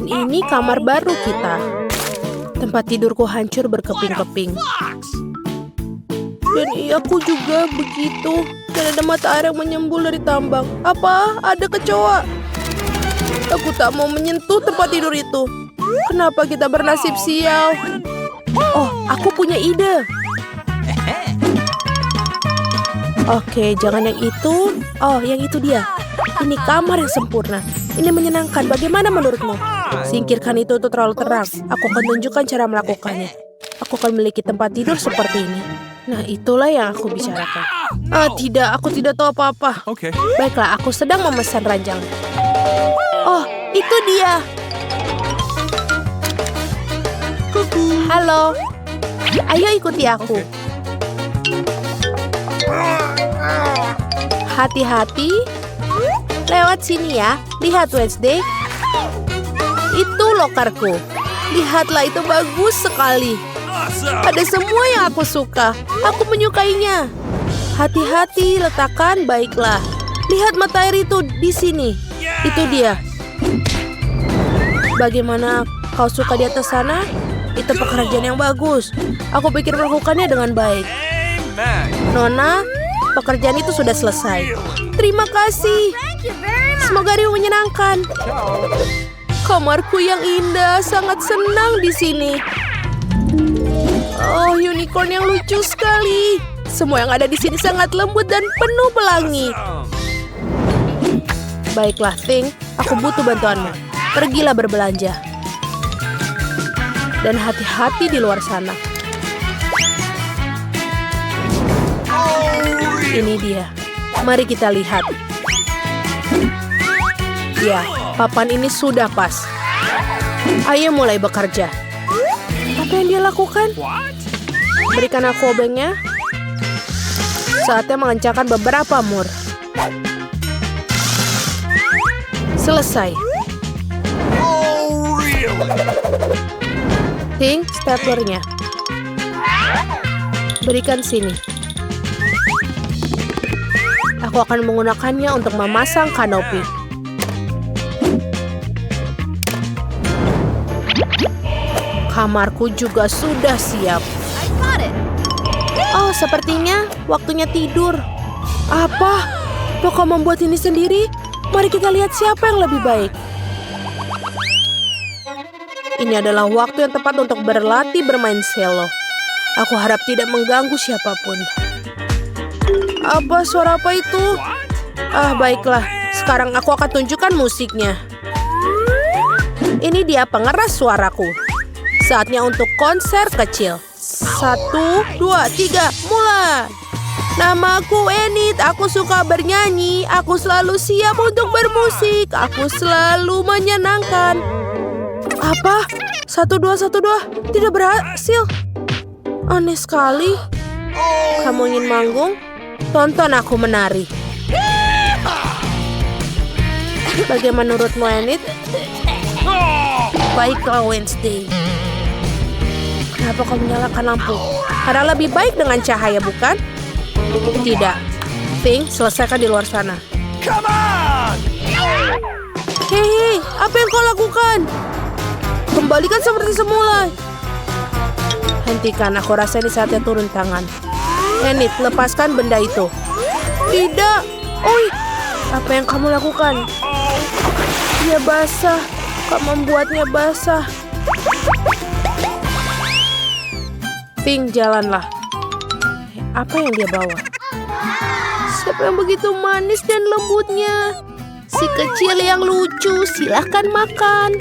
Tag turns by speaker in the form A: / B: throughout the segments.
A: Dan ini kamar baru kita. Tempat tidurku hancur berkeping-keping. Dan aku juga begitu. Dan ada mata air yang menyembul dari tambang. Apa? Ada kecoa. Aku tak mau menyentuh tempat tidur itu. Kenapa kita bernasib sial? Oh, aku punya ide. Oke, jangan yang itu. Oh, yang itu dia. Ini kamar yang sempurna. Ini menyenangkan. Bagaimana menurutmu? Singkirkan itu terlalu terang. Aku akan tunjukkan cara melakukannya. Aku akan memiliki tempat tidur seperti ini. Nah, itulah yang aku bicarakan. Tidak. Aku tidak tahu apa-apa. Baiklah, aku sedang memesan ranjang. Oh, itu dia. Halo. Ayo ikuti aku. Hati-hati. Lewat sini ya. Lihat Wednesday. Itu lokerku. Lihatlah, itu bagus sekali. Ada semua yang aku suka. Aku menyukainya. Hati-hati, letakkan baiklah. Lihat mata air itu di sini. Itu dia. Bagaimana kau suka di atas sana? Itu pekerjaan yang bagus. Aku pikir melakukannya dengan baik. Nona, pekerjaan itu sudah selesai. Terima kasih. Semoga hari menyenangkan. Kamarku yang indah, sangat senang di sini. Oh, unicorn yang lucu sekali. Semua yang ada di sini sangat lembut dan penuh pelangi. Baiklah, Thing, aku butuh bantuanmu. Pergilah berbelanja. Dan hati-hati di luar sana. Ini dia. Mari kita lihat. Ya, papan ini sudah pas. Ayo mulai bekerja. Apa yang dia lakukan? Berikan aku obengnya. Saatnya mengencangkan beberapa mur. Selesai. Ting, staplernya. Berikan sini. Aku akan menggunakannya untuk memasang kanopi. Kamarku juga sudah siap. Oh, sepertinya waktunya tidur. Apa? Kau membuat ini sendiri? Mari kita lihat siapa yang lebih baik. Ini adalah waktu yang tepat untuk berlatih bermain cello. Aku harap tidak mengganggu siapapun. Apa suara apa itu? Baiklah. Sekarang aku akan tunjukkan musiknya. Ini dia pengeras suaraku. Saatnya untuk konser kecil. 1, 2, 3, mulai. Namaku Enid, aku suka bernyanyi. Aku selalu siap untuk bermusik. Aku selalu menyenangkan. Apa? 1, 2, 1, 2. Tidak berhasil. Aneh sekali. Kamu ingin manggung? Tonton aku menari. Bagaimana menurutmu, Enid? Baiklah, Wednesday. Kenapa kau menyalakan lampu? Karena lebih baik dengan cahaya, bukan? Tidak. Thing, selesaikan di luar sana. Hei, apa yang kau lakukan? Kembalikan seperti semula. Hentikan, aku rasa ini saatnya turun tangan. Enid, lepaskan benda itu. Tidak. Oi, apa yang kamu lakukan? Dia basah. Kau membuatnya basah. Thing, jalanlah. Apa yang dia bawa? Siapa yang begitu manis dan lembutnya? Si kecil yang lucu, silahkan makan.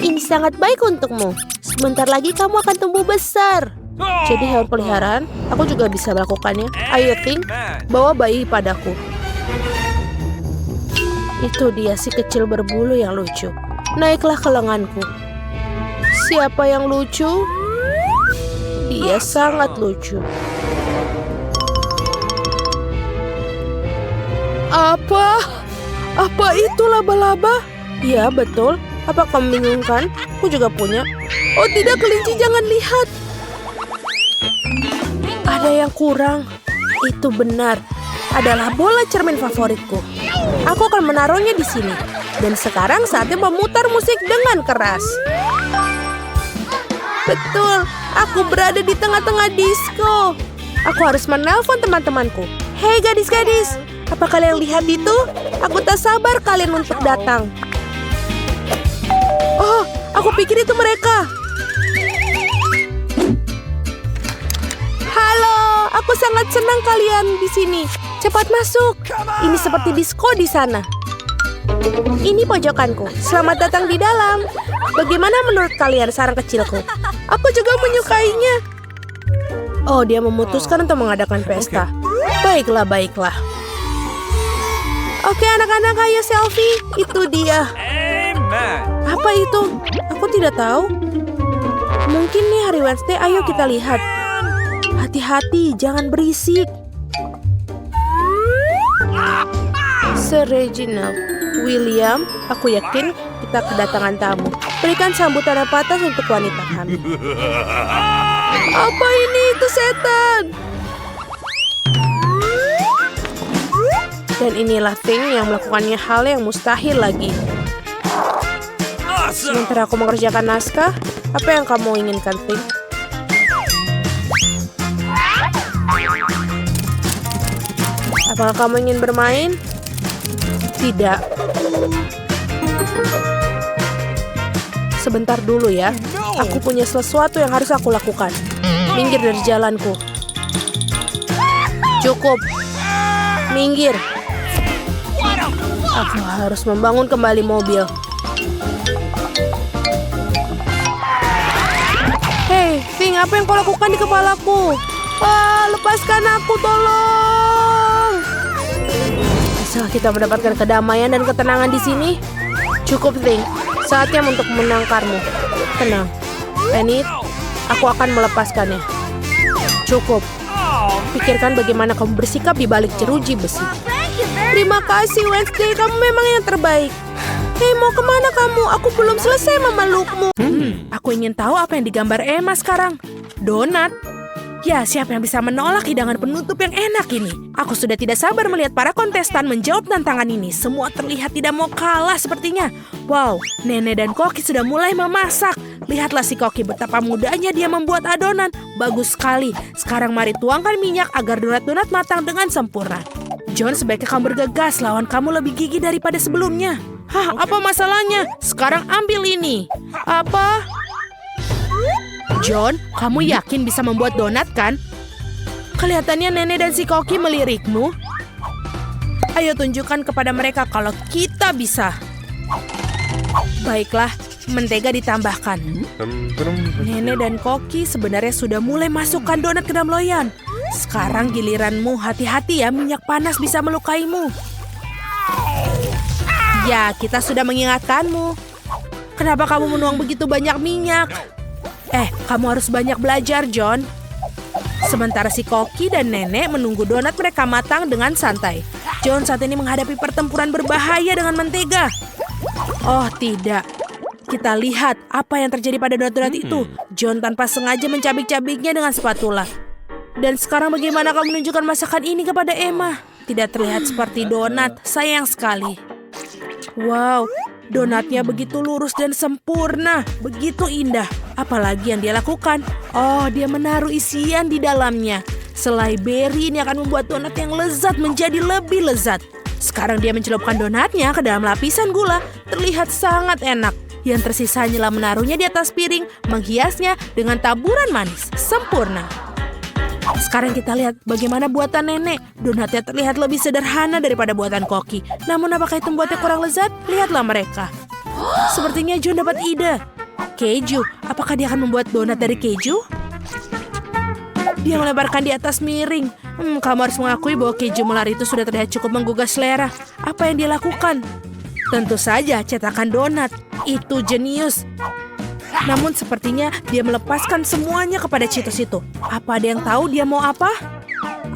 A: Ini sangat baik untukmu. Sebentar lagi kamu akan tumbuh besar. Jadi hewan peliharaan, aku juga bisa melakukannya. Ayo, Thing, bawa bayi padaku. Itu dia si kecil berbulu yang lucu. Naiklah ke lenganku. Siapa yang lucu? Dia sangat lucu. Apa? Apa itu laba-laba? Ya, betul. Apa kamu membingungkan? Aku juga punya. Oh tidak, kelinci, jangan lihat. Ada yang kurang. Itu benar. Adalah bola cermin favoritku. Aku akan menaruhnya di sini. Dan sekarang saatnya memutar musik dengan keras. Betul, aku berada di tengah-tengah disko. Aku harus menelpon teman-temanku. Hei gadis-gadis, apa kalian lihat itu? Aku tak sabar kalian untuk datang. Oh, aku pikir itu mereka. Halo, aku sangat senang kalian di sini. Cepat masuk. Ini seperti disko di sana. Ini pojokanku. Selamat datang di dalam. Bagaimana menurut kalian sarang kecilku? Aku juga menyukainya. Oh, dia memutuskan untuk mengadakan pesta. Baiklah, baiklah. Oke, anak-anak, ayo selfie. Itu dia. Apa itu? Aku tidak tahu. Mungkin nih hari Wednesday, ayo kita lihat. Hati-hati, jangan berisik. Sir Reginald, William, aku yakin kita kedatangan tamu. Berikan sambutan yang patas untuk wanita kami. Apa ini? Itu setan. Dan inilah Thing yang melakukannya hal yang mustahil lagi. Sementara aku mengerjakan naskah, apa yang kamu inginkan, Thing? Apakah kamu ingin bermain? Tidak. Sebentar dulu ya. Aku punya sesuatu yang harus aku lakukan. Minggir dari jalanku. Cukup. Minggir. Aku harus membangun kembali mobil. Hei, Thing, apa yang kau lakukan di kepalaku? Lepaskan aku, tolong. Bisa kita mendapatkan kedamaian dan ketenangan di sini? Cukup, Thing. Saatnya untuk menangkarmu. Tenang. Enid, aku akan melepaskannya. Cukup. Pikirkan bagaimana kamu bersikap di balik jeruji besi. Terima kasih, Wednesday. Kamu memang yang terbaik. Hei, mau kemana kamu? Aku belum selesai memelukmu. Aku ingin tahu apa yang digambar Emma sekarang. Donat. Ya, siapa yang bisa menolak hidangan penutup yang enak ini? Aku sudah tidak sabar melihat para kontestan menjawab tantangan ini. Semua terlihat tidak mau kalah sepertinya. Wow, Nenek dan Koki sudah mulai memasak. Lihatlah si Koki, betapa mudahnya dia membuat adonan. Bagus sekali. Sekarang mari tuangkan minyak agar donat-donat matang dengan sempurna. John, sebaiknya kamu bergegas. Lawan kamu lebih gigih daripada sebelumnya. Hah, apa masalahnya? Sekarang ambil ini. Apa? John, kamu yakin bisa membuat donat kan? Kelihatannya Nenek dan si Koki melirikmu. Ayo tunjukkan kepada mereka kalau kita bisa. Baiklah, mentega ditambahkan. Nenek dan Koki sebenarnya sudah mulai masukkan donat ke dalam loyang. Sekarang giliranmu, hati-hati ya, minyak panas bisa melukaimu. Ya, kita sudah mengingatkanmu. Kenapa kamu menuang begitu banyak minyak? Kamu harus banyak belajar, John. Sementara si Koki dan Nenek menunggu donat mereka matang dengan santai. John saat ini menghadapi pertempuran berbahaya dengan mentega. Oh, tidak. Kita lihat apa yang terjadi pada donat-donat itu. John tanpa sengaja mencabik-cabiknya dengan spatula. Dan sekarang bagaimana kamu menunjukkan masakan ini kepada Emma? Tidak terlihat seperti donat, sayang sekali. Wow, donatnya begitu lurus dan sempurna, begitu indah. Apalagi yang dia lakukan? Oh, dia menaruh isian di dalamnya. Selai beri ini akan membuat donat yang lezat menjadi lebih lezat. Sekarang dia mencelupkan donatnya ke dalam lapisan gula. Terlihat sangat enak. Yang tersisa hanyalah menaruhnya di atas piring, menghiasnya dengan taburan manis. Sempurna. Sekarang kita lihat bagaimana buatan Nenek. Donatnya terlihat lebih sederhana daripada buatan Koki. Namun apakah itu membuatnya kurang lezat? Lihatlah mereka. Sepertinya John dapat ide. Keju, apakah dia akan membuat donat dari keju? Dia melebarkan di atas miring. Kamu harus mengakui bahwa keju melar itu sudah terlihat cukup menggugah selera. Apa yang dia lakukan? Tentu saja cetakan donat. Itu jenius. Namun sepertinya dia melepaskan semuanya kepada Cheetos itu. Apa ada yang tahu dia mau apa?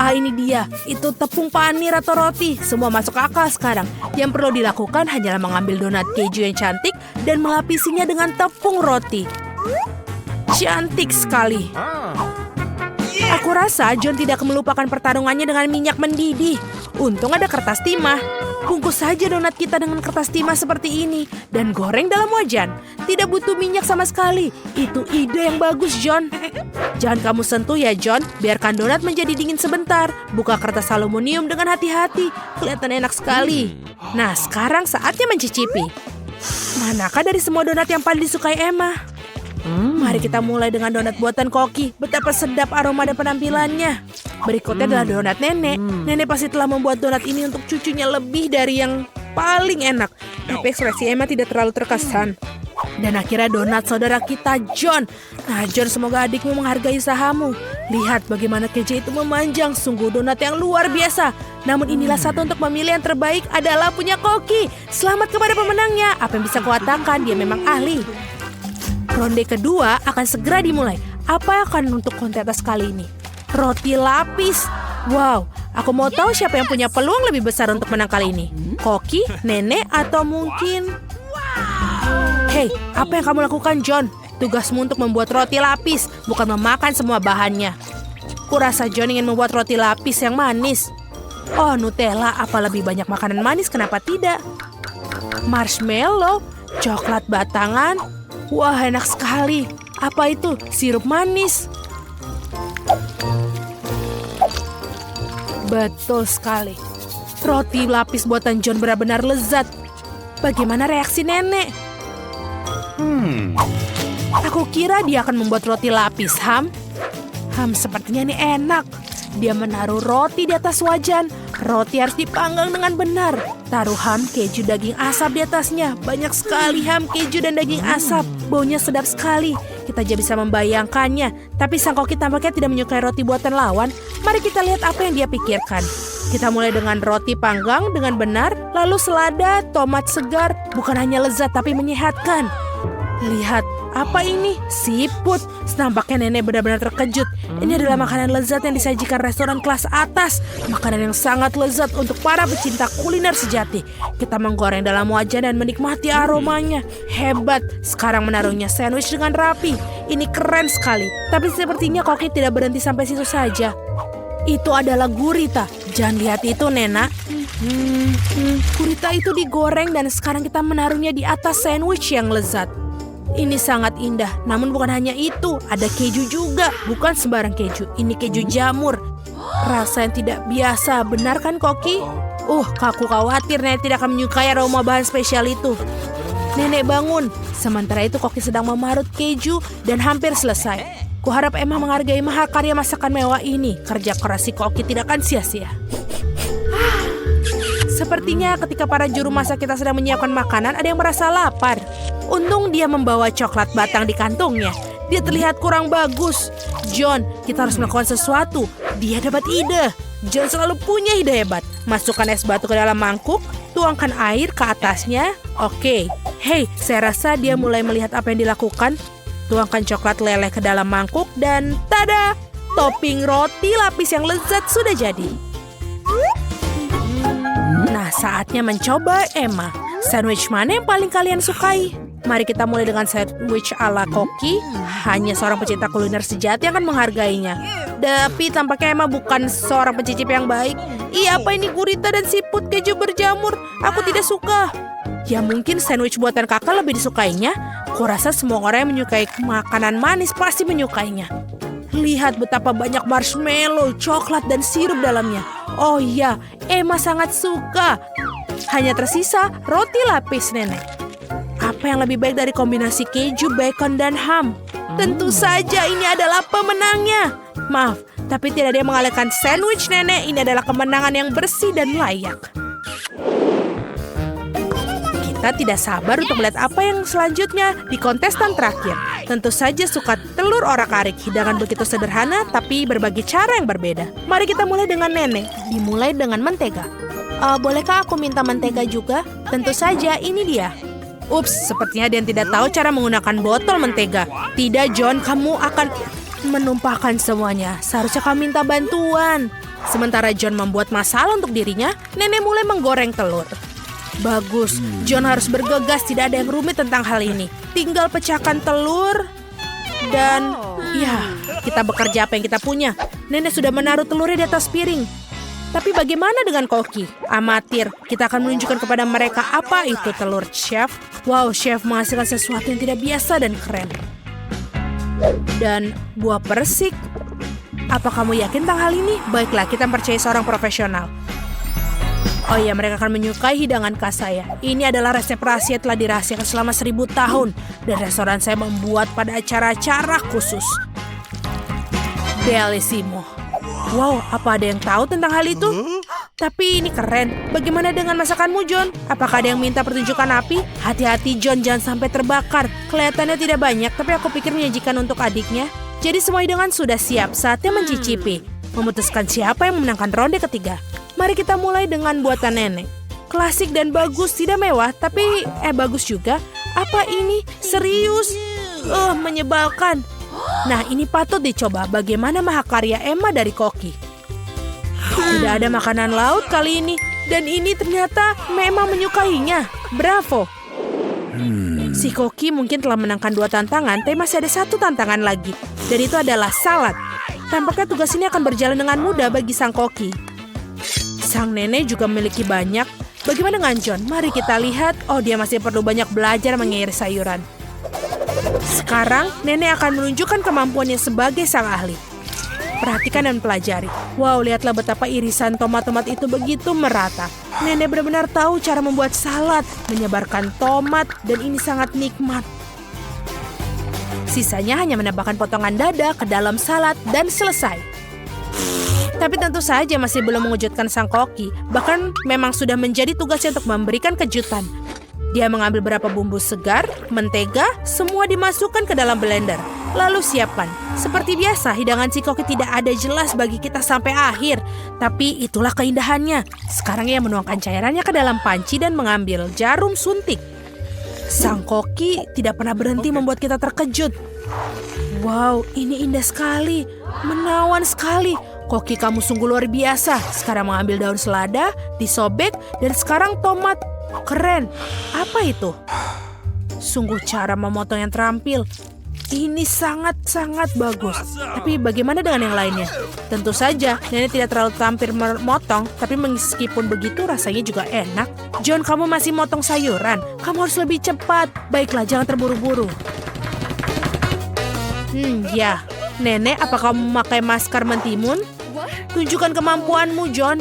A: Ini dia. Itu tepung panir atau roti. Semua masuk akal sekarang. Yang perlu dilakukan hanyalah mengambil donat keju yang cantik dan melapisinya dengan tepung roti. Cantik sekali. Aku rasa John tidak melupakan pertarungannya dengan minyak mendidih. Untung ada kertas timah. Bungkus saja donat kita dengan kertas timah seperti ini dan goreng dalam wajan. Tidak butuh minyak sama sekali. Itu ide yang bagus, John. Jangan kamu sentuh ya, John. Biarkan donat menjadi dingin sebentar. Buka kertas aluminium dengan hati-hati. Kelihatan enak sekali. Nah, sekarang saatnya mencicipi. Manakah dari semua donat yang paling disukai Emma? Mari kita mulai dengan donat buatan Koki. Betapa sedap aroma dan penampilannya. Berikutnya adalah donat nenek. Nenek pasti telah membuat donat ini untuk cucunya lebih dari yang paling enak. Tapi ekspresi Emma tidak terlalu terkesan. Dan akhirnya donat saudara kita, John. Nah, John, semoga adikmu menghargai usahamu. Lihat bagaimana keju itu memanjang. Sungguh donat yang luar biasa. Namun inilah satu untuk memilih yang terbaik adalah punya Koki. Selamat kepada pemenangnya. Apa yang bisa kukatakan, dia memang ahli. Ronde kedua akan segera dimulai. Apa yang akan untuk kontes kali ini? Roti lapis. Wow, aku mau tahu siapa yang punya peluang lebih besar untuk menang kali ini. Koki, nenek, atau mungkin... Hei, apa yang kamu lakukan, John? Tugasmu untuk membuat roti lapis, bukan memakan semua bahannya. Kurasa John ingin membuat roti lapis yang manis. Oh, Nutella, apa lebih banyak makanan manis, kenapa tidak? Marshmallow, coklat batangan. Wah, enak sekali. Apa itu? Sirup manis. Betul sekali. Roti lapis buatan John benar-benar lezat. Bagaimana reaksi nenek? Aku kira dia akan membuat roti lapis, Ham. Sepertinya ini enak. Dia menaruh roti di atas wajan. Roti harus dipanggang dengan benar. Taruh ham, keju, daging asap di atasnya. Banyak sekali ham, keju, dan daging asap. Baunya sedap sekali. Kita aja bisa membayangkannya. Tapi sang Koki tampaknya tidak menyukai roti buatan lawan. Mari kita lihat apa yang dia pikirkan. Kita mulai dengan roti panggang dengan benar. Lalu selada, tomat segar. Bukan hanya lezat tapi menyehatkan. Lihat, apa ini? Siput. Nampaknya nenek benar-benar terkejut. Ini adalah makanan lezat yang disajikan restoran kelas atas. Makanan yang sangat lezat untuk para pecinta kuliner sejati. Kita menggoreng dalam wajan dan menikmati aromanya. Hebat. Sekarang menaruhnya sandwich dengan rapi. Ini keren sekali. Tapi sepertinya Koki tidak berhenti sampai situ saja. Itu adalah gurita. Jangan lihat itu, Nena. Gurita itu digoreng dan sekarang kita menaruhnya di atas sandwich yang lezat. Ini sangat indah, namun bukan hanya itu. Ada keju juga, bukan sembarang keju. Ini keju jamur. Rasa yang tidak biasa, benar kan Koki? Aku khawatir nenek tidak akan menyukai aroma bahan spesial itu. Nenek bangun. Sementara itu Koki sedang memarut keju dan hampir selesai. Kuharap Emma menghargai mahakarya masakan mewah ini. Kerja keras si Koki tidak akan sia-sia. Sepertinya ketika para juru masak kita sedang menyiapkan makanan, ada yang merasa lapar. Untung dia membawa coklat batang di kantongnya. Dia terlihat kurang bagus. John, kita harus melakukan sesuatu. Dia dapat ide. John selalu punya ide hebat. Masukkan es batu ke dalam mangkuk, tuangkan air ke atasnya. Oke. Hei, saya rasa dia mulai melihat apa yang dilakukan. Tuangkan coklat leleh ke dalam mangkuk dan tada! Topping roti lapis yang lezat sudah jadi. Nah, saatnya mencoba Emma. Sandwich mana yang paling kalian sukai? Mari kita mulai dengan sandwich ala Koki. Hanya seorang pecinta kuliner sejati yang akan menghargainya. Tapi tampaknya Emma bukan seorang pencicip yang baik. Apa ini gurita dan siput keju berjamur? Aku tidak suka. Ya mungkin sandwich buatan kakak lebih disukainya. Kurasa semua orang yang menyukai makanan manis pasti menyukainya. Lihat betapa banyak marshmallow, coklat, dan sirup dalamnya. Oh iya, Emma sangat suka. Hanya tersisa roti lapis nenek. Apa yang lebih baik dari kombinasi keju, bacon, dan ham? Tentu saja ini adalah pemenangnya. Maaf, tapi tidak ada yang mengalahkan sandwich nenek. Ini adalah kemenangan yang bersih dan layak. Kita tidak sabar untuk melihat apa yang selanjutnya di kontestan terakhir. Tentu saja suka telur orak-arik. Hidangan begitu sederhana tapi berbagai cara yang berbeda. Mari kita mulai dengan nenek. Dimulai dengan mentega. Bolehkah aku minta mentega juga? Tentu saja, ini dia. Ups, sepertinya dia tidak tahu cara menggunakan botol mentega. Tidak, John, kamu akan menumpahkan semuanya. Seharusnya kamu minta bantuan. Sementara John membuat masalah untuk dirinya, nenek mulai menggoreng telur. Bagus, John harus bergegas, tidak ada yang rumit tentang hal ini. Tinggal pecahkan telur dan ya, kita bekerja apa yang kita punya. Nenek sudah menaruh telurnya di atas piring. Tapi bagaimana dengan Koki? Amatir, kita akan menunjukkan kepada mereka apa itu telur, chef. Wow, chef menghasilkan sesuatu yang tidak biasa dan keren. Dan buah persik. Apa kamu yakin tentang hal ini? Baiklah, kita percaya seorang profesional. Oh iya, mereka akan menyukai hidangan khas saya. Ini adalah resep rahasia telah dirahasiakan selama 1000 tahun. Dan restoran saya membuat pada acara-acara khusus. Bellissimo. Wow, apa ada yang tahu tentang hal itu? Tapi ini keren. Bagaimana dengan masakanmu, John? Apakah ada yang minta pertunjukan api? Hati-hati, John, jangan sampai terbakar. Kelihatannya tidak banyak, tapi aku pikir menyajikan untuk adiknya. Jadi semua hidangan sudah siap, saatnya mencicipi. Memutuskan siapa yang memenangkan ronde ketiga. Mari kita mulai dengan buatan nenek. Klasik dan bagus, tidak mewah, tapi bagus juga. Apa ini? Serius? Menyebalkan. Nah, ini patut dicoba. Bagaimana mahakarya Emma dari Koki? Tidak ada makanan laut kali ini. Dan ini ternyata memang menyukainya. Bravo. Si Koki mungkin telah menangkan 2 tantangan, tapi masih ada 1 tantangan lagi. Dan itu adalah salad. Tampaknya tugas ini akan berjalan dengan mudah bagi sang Koki. Sang nenek juga memiliki banyak. Bagaimana dengan John? Mari kita lihat. Oh, dia masih perlu banyak belajar mengiris sayuran. Sekarang, nenek akan menunjukkan kemampuannya sebagai sang ahli. Perhatikan dan pelajari. Wow, lihatlah betapa irisan tomat-tomat itu begitu merata. Nenek benar-benar tahu cara membuat salad, menyebarkan tomat, dan ini sangat nikmat. Sisanya hanya menambahkan potongan dada ke dalam salad dan selesai. Tapi tentu saja masih belum mengejutkan sang Koki. Bahkan memang sudah menjadi tugasnya untuk memberikan kejutan. Dia mengambil beberapa bumbu segar, mentega, semua dimasukkan ke dalam blender. Lalu siapkan. Seperti biasa, hidangan si Koki tidak ada jelas bagi kita sampai akhir. Tapi itulah keindahannya. Sekarang ia menuangkan cairannya ke dalam panci dan mengambil jarum suntik. Sang Koki tidak pernah berhenti membuat kita terkejut. Wow, ini indah sekali. Menawan sekali. Koki, kamu sungguh luar biasa. Sekarang mengambil daun selada, disobek, dan sekarang tomat. Keren. Apa itu? Sungguh cara memotong yang terampil. Ini sangat-sangat bagus. Tapi bagaimana dengan yang lainnya? Tentu saja, nenek tidak terlalu terampil memotong, tapi meskipun begitu rasanya juga enak. John, kamu masih motong sayuran. Kamu harus lebih cepat. Baiklah, jangan terburu-buru. Ya. Nenek, apa kamu memakai masker mentimun? Tunjukkan kemampuanmu, John.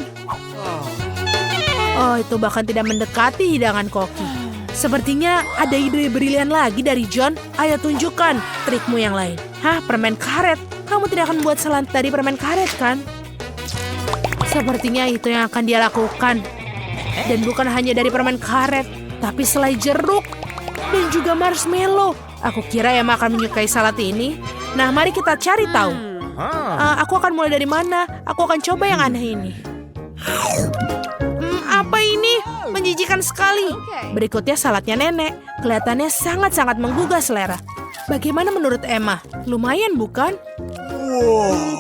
A: Oh, itu bahkan tidak mendekati hidangan Koki. Sepertinya ada ide brilian lagi dari John. Ayo tunjukkan trikmu yang lain. Hah, permen karet? Kamu tidak akan membuat salad dari permen karet, kan? Sepertinya itu yang akan dia lakukan. Dan bukan hanya dari permen karet, tapi selai jeruk dan juga marshmallow. Aku kira Emma akan menyukai salad ini. Nah, mari kita cari tahu. Aku akan mulai dari mana? Aku akan coba yang aneh ini. Apa ini? Menjijikan sekali. Berikutnya saladnya nenek. Kelihatannya sangat-sangat menggugah selera. Bagaimana menurut Emma? Lumayan bukan?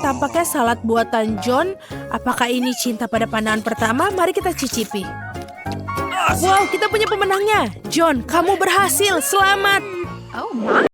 A: Tampaknya salad buatan John. Apakah ini cinta pada pandangan pertama? Mari kita cicipi. Wow, kita punya pemenangnya. John, kamu berhasil. Selamat.